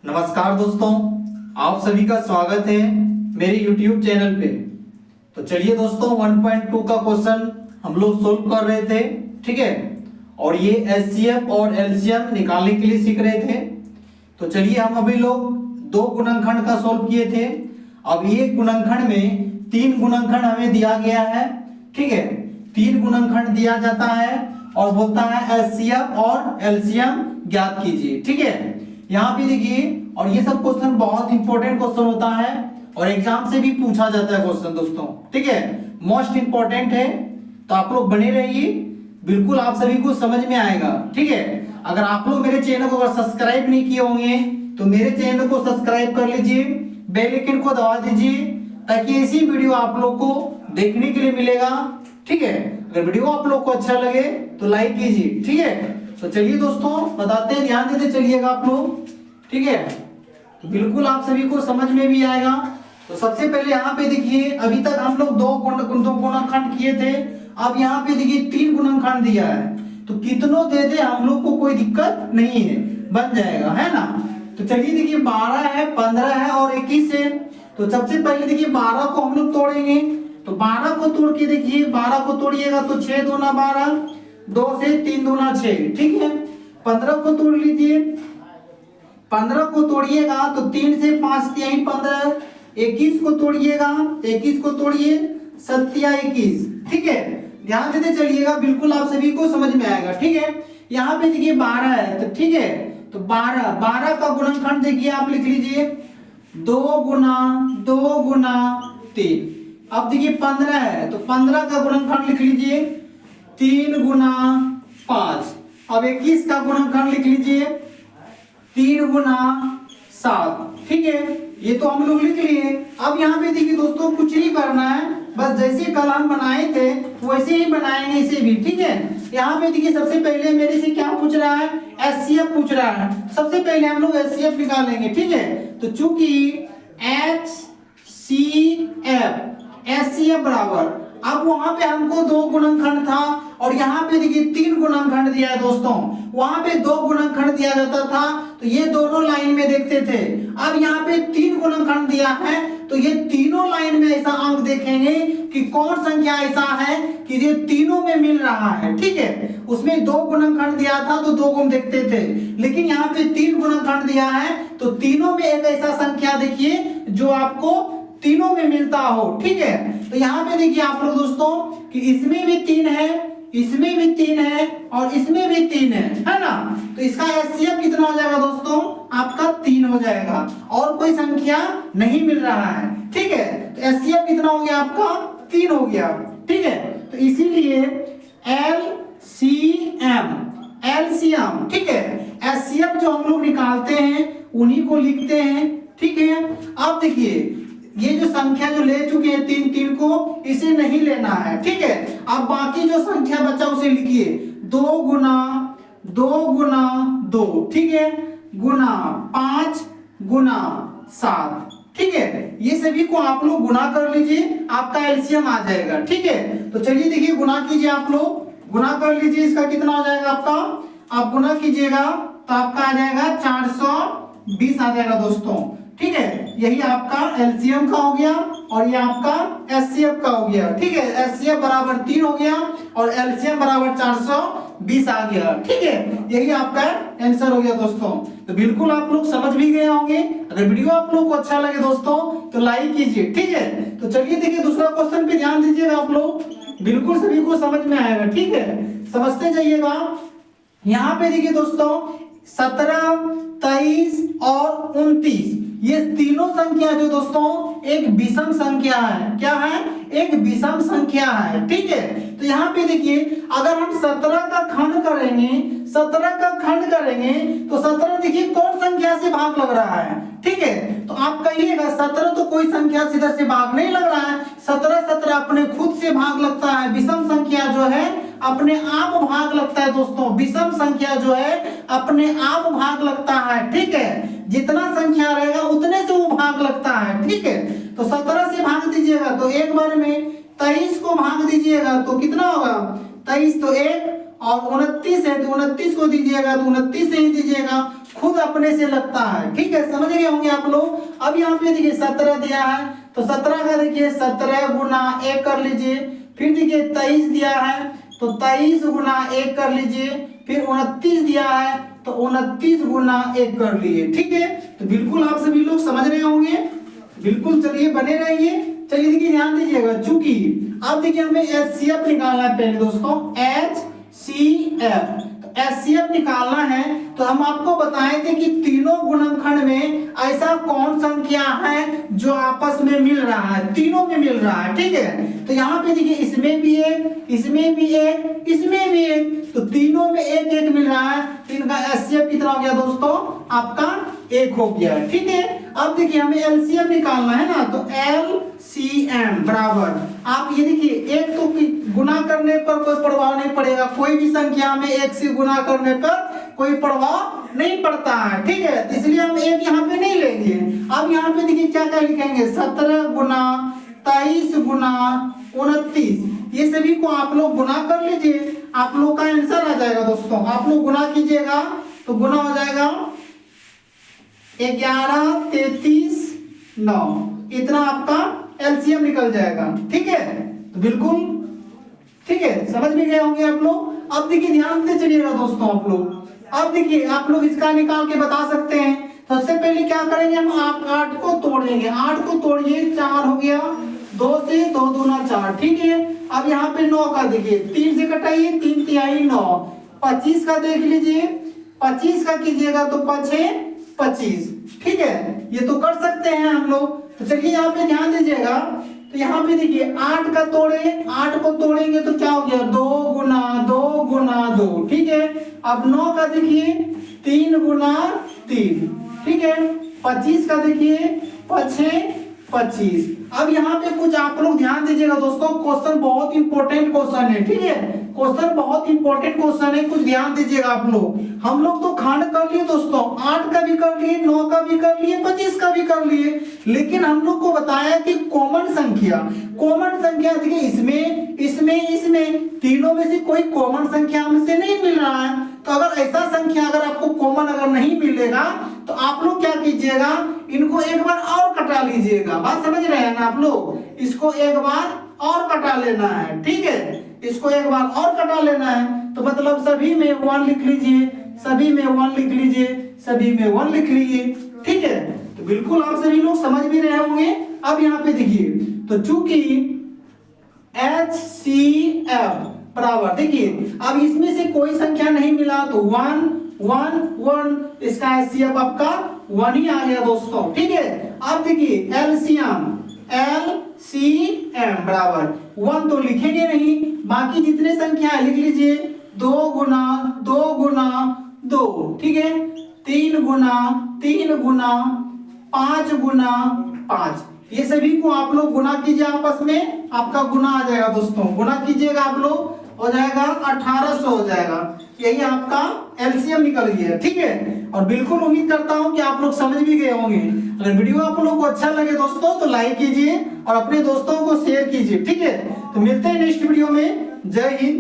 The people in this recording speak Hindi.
नमस्कार दोस्तों, आप सभी का स्वागत है मेरे YouTube चैनल पे। तो चलिए दोस्तों 1.2 का क्वेश्चन हम लोग सोल्व कर रहे थे, ठीक है। और ये एचसीएफ और एलसीएम निकालने के लिए सीख रहे थे। तो चलिए हम अभी लोग दो गुणनखंड का सोल्व किए थे। अब एक गुणनखंड में तीन गुणनखंड हमें दिया गया है, ठीक है। तीन गुणनखंड दिया जाता है और बोलता है एचसीएफ और एलसीएम ज्ञात कीजिए, ठीक है। यहाँ पे देखिए, और ये सब क्वेश्चन बहुत इंपॉर्टेंट क्वेश्चन होता है और एग्जाम से भी पूछा जाता है क्वेश्चन दोस्तों, ठीक है। मोस्ट इंपॉर्टेंट है, तो आप लोग बने रहिए, बिल्कुल आप सभी को समझ में आएगा, ठीक है। अगर आप लोग मेरे चैनल को अगर सब्सक्राइब नहीं किए होंगे तो मेरे चैनल को सब्सक्राइब कर लीजिए, बेल आइकन को दबा दीजिए ताकि ऐसी वीडियो आप लोग को देखने के लिए मिलेगा, ठीक है। अगर वीडियो आप लोग को अच्छा लगे तो लाइक कीजिए, ठीक है। तो चलिए दोस्तों बताते हैं, ध्यान देते चलिएगा आप लोग, ठीक है। तो बिल्कुल आप सभी को समझ में भी आएगा। तो सबसे पहले यहाँ पे देखिए, अभी तक हम लोग दो गुणनखंड किए थे। अब यहाँ पे देखिए तीन गुणनखंड दिया है, तो कितनों दे दे हम लोग को कोई दिक्कत नहीं है, बन जाएगा, है ना। तो चलिए देखिए 12 है, 15 है और 21 है। तो सबसे पहले देखिए 12 को हम लोग तोड़ेंगे। तो 12 को तोड़ के देखिए, 12 को तोड़िएगा तो 6 दूना 12, 2 से 3 दूना 6, ठीक है। 15 को तोड़ लीजिए, 15 को तोड़िएगा तो 3 से 5 यही 15, 21 को तोड़िएगा, 21 को तोड़िए 7 21, ठीक है। ध्यान देते चलिएगा, बिल्कुल आप सभी को समझ में आएगा, ठीक है। यहाँ पे देखिए 12 है, तो ठीक है। तो 12 का गुणनखंड देखिए आप लिख लीजिए 2 गुना 3। अब देखिए 15 है, तो 15 का गुणनखंड लिख लीजिए 3 गुना 5। अब 21 का गुणनखंड लिख लीजिए 3 गुना 7, ठीक है। ये तो हम लोग लिख लिए। अब यहाँ पे देखिए दोस्तों कुछ नहीं करना है, बस जैसे कल हम बनाए थे वैसे ही बनाएंगे इसे भी, ठीक है। यहाँ पे देखिए सबसे पहले मेरे से क्या पूछ रहा है, एचसीएफ पूछ रहा है। सबसे पहले हम लोग एचसीएफ निकालेंगे, ठीक है। तो चूंकि एचसीएफ बराबर, अब वहां पे हमको दो गुणनखंड था और यहाँ पे देखिए तीन गुणनखंड दिया है दोस्तों। वहां पे दो गुणनखंड दिया जाता था तो ये दोनों लाइन में देखते थे। अब यहाँ पे तीन गुणनखंड दिया है तो ये तीनों लाइन में ऐसा अंक देखेंगे कि कौन संख्या ऐसा है कि ये तीनों में मिल रहा है, ठीक है। उसमें दो गुणनखंड दिया था तो दो को हम देखते थे, लेकिन यहाँ पे तीन गुणनखंड दिया है तो तीनों में एक ऐसा संख्या देखिए जो आपको तीनों में मिलता हो, ठीक है। तो यहाँ पे देखिए आप लोग दोस्तों कि इसमें भी 3 है, इसमें भी 3 है और इसमें भी 3 है ना। तो इसका एचसीएफ कितना हो जाएगा दोस्तों, आपका 3 हो जाएगा और कोई संख्या नहीं मिल रहा है, ठीक है। तो एचसीएफ कितना हो गया आपका, 3 हो गया, ठीक है। तो इसीलिए एलसीएम, ठीक है। एचसीएफ जो हम लोग निकालते हैं उन्हीं को लिखते हैं, ठीक है। अब देखिए ये जो संख्या जो ले चुके हैं 3 को, इसे नहीं लेना है, ठीक है। अब बाकी जो संख्या बचा उसे लिखिए 2 गुना 2, ठीक है, गुना 5 गुना 7, ठीक है। ये सभी को आप लोग गुना कर लीजिए, आपका एलसीएम आ जाएगा, ठीक है। तो चलिए देखिए गुना कीजिए, आप लोग गुना कर लीजिए, इसका कितना हो जाएगा आपका, आप गुना कीजिएगा तो आपका आ जाएगा 420 आ जाएगा दोस्तों, ठीक है। यही आपका एलसीएम का हो गया और ये आपका एचसीएफ का हो गया, ठीक है। एचसीएफ बराबर 3 हो गया और एलसीएम बराबर 420 आ गया, ठीक है। यही आपका आंसर हो गया दोस्तों। तो बिल्कुल आप लोग समझ भी गए होंगे। अगर वीडियो आप लोग को अच्छा लगे दोस्तों तो लाइक कीजिए, ठीक है। तो चलिए देखिए दूसरा क्वेश्चन पे ध्यान दीजिएगा आप लोग, बिल्कुल सभी को समझ में आएगा, ठीक है। समझते जाइएगा। यहाँ पे देखिए दोस्तों 17, 23 और 29, ये तीनों संख्या जो दोस्तों एक विषम संख्या है, क्या है, एक विषम संख्या है, ठीक है। तो यहाँ पे देखिए अगर हम 17 का खंड करेंगे, 17 का खंड करेंगे तो 17 देखिए कौन संख्या से भाग लग रहा है, ठीक है। तो आप कहिएगा 17 तो कोई संख्या सीधा से भाग नहीं लग रहा है, 17 अपने खुद से भाग लगता है। विषम संख्या जो है अपने आप भाग लगता है दोस्तों, विषम संख्या जो है अपने आप भाग लगता है, ठीक है। जितना संख्या रहेगा उतने से वो भाग लगता है, ठीक है। तो 17 से भाग दीजिएगा तो एक बार में, 23 को भाग दीजिएगा तो कितना होगा, 23 तो 1 और 29 है तो 29 को दीजिएगा तो 29 से ही दीजिएगा खुद अपने से लगता है। ठीक है, समझ गए होंगे आप लोग। अब यहाँ पे देखिए 17 दिया है, तो 17 का देखिए 17 गुना 1 कर लीजिए। फिर देखिए 23 दिया है, तो 23 गुना 1 कर लीजिए। फिर 29 दिया है, तो 29 गुना 1 कर लिए। ठीक है, तो बिल्कुल आप सभी लोग समझ रहे होंगे, बिल्कुल। चलिए बने रहिए। चलिए देखिए ध्यान दीजिएगा, चूंकि अब देखिए हमें एचसीएफ निकालना है पहले दोस्तों, एचसीएफ। एचसीएफ निकालना है तो हम आपको बताए थे कि तीनों गुणनखंड में ऐसा कौन संख्या है जो आपस में मिल रहा है, तीनों में मिल रहा है। ठीक है, तो यहाँ पे देखिए इसमें भी एक, इसमें भी एक, इसमें भी एक, तो तीनों में एक एक मिल रहा है। तो इनका एचसीएफ कितना हो गया दोस्तों, आपका 1 हो गया। ठीक है, अब देखिए हमें एलसीएम निकालना है ना, तो एलसीएम बराबर, आप ये देखिए एक तो गुना करने पर कोई प्रभाव नहीं पड़ेगा, कोई भी संख्या में 1 से गुना करने पर कोई प्रभाव नहीं पड़ता है। ठीक है, इसलिए हम एक यहाँ पे नहीं लेंगे। अब यहाँ पे देखिए क्या क्या लिखेंगे, 17 गुना 23 गुना 29, ये सभी को आप लोग गुना कर लीजिए, आप लोग का आंसर आ जाएगा दोस्तों। आप लोग गुना कीजिएगा तो गुना हो जाएगा 11, 33, 9, इतना आपका एलसीएम निकल जाएगा। ठीक है, तो बिल्कुल ठीक है, समझ में गए होंगे आप लोग। अब देखिए ध्यान से चलिएगा दोस्तों आप लोग। अब देखिए आप लोग इसका निकाल के बता सकते हैं। तो सबसे पहले क्या करेंगे, हम 8 को तोड़ेंगे। 8 को तोड़िए, 4 हो गया, 2 से 2 दूना 4। ठीक है, अब यहाँ पे 9 का देखिए 3 से कटाइए, 3 तिहाई 9। 25 का देख लीजिए, 25 का कीजिएगा तो 5 25। ठीक है, ये तो कर सकते हैं हम लोग। तो चलिए यहाँ पे ध्यान दीजिएगा, तो यहाँ पे देखिए 8 का तोड़े, 8 को तोड़ेंगे तो क्या हो गया, 2 गुना 2 गुना 2। ठीक है, अब 9 का देखिए 3 गुना 3। ठीक है, 25 का देखिए 5 25। अब यहाँ पे कुछ आप लोग ध्यान दीजिएगा दोस्तों, क्वेश्चन बहुत इंपॉर्टेंट क्वेश्चन है। ठीक है, क्वेश्चन बहुत इंपॉर्टेंट क्वेश्चन है, कुछ ध्यान दीजिएगा आप लोग। हम लोग तो खंड कर लिए दोस्तों, 8 का भी कर लिए, 9 का भी कर लिए, 25 का भी कर लिए, लेकिन हम लोग को बताया कि कॉमन संख्या देखिए इसमें इसमें इसमें तीनों में से कोई कॉमन संख्या हमसे नहीं मिल रहा है। तो अगर ऐसा संख्या अगर आपको कॉमन अगर नहीं मिलेगा तो आप लोग क्या कीजिएगा, इनको एक बार और कटा लीजिएगा। बात समझ रहे हैं ना आप लोग, इसको एक बार और कटा लेना है। ठीक है, इसको एक बार और कटा लेना है, तो मतलब सभी में 1 लिख लीजिए, सभी में 1 लिख लीजिए, सभी में 1 लिख लीजिए। ठीक है, तो बिल्कुल आप सभी लोग समझ भी रहे होंगे। अब यहाँ पे देखिए, तो चूंकि HCF बराबर, देखिए अब इसमें से कोई संख्या नहीं मिला तो 1 1 1, इसका HCF आपका 1 ही आ गया दोस्तों। ठीक है, अब देखिए LCM बराबर 1 तो लिखेंगे नहीं, बाकी जितने संख्या है लिख लीजिए, 2 गुना 2 गुना 2। ठीक है, 3 गुना 3 गुना 5 गुना 5, ये सभी को आप लोग गुना कीजिए आपस में, आपका गुना आ जाएगा दोस्तों। गुना कीजिएगा आप लोग, हो जाएगा 1800 हो जाएगा। यही आपका एलसीएम निकल गया। ठीक है, और बिल्कुल उम्मीद करता हूं कि आप लोग समझ भी गए होंगे। अगर वीडियो आप लोगों को अच्छा लगे दोस्तों तो लाइक कीजिए और अपने दोस्तों को शेयर कीजिए। ठीक है, तो मिलते हैं नेक्स्ट वीडियो में। जय हिंद।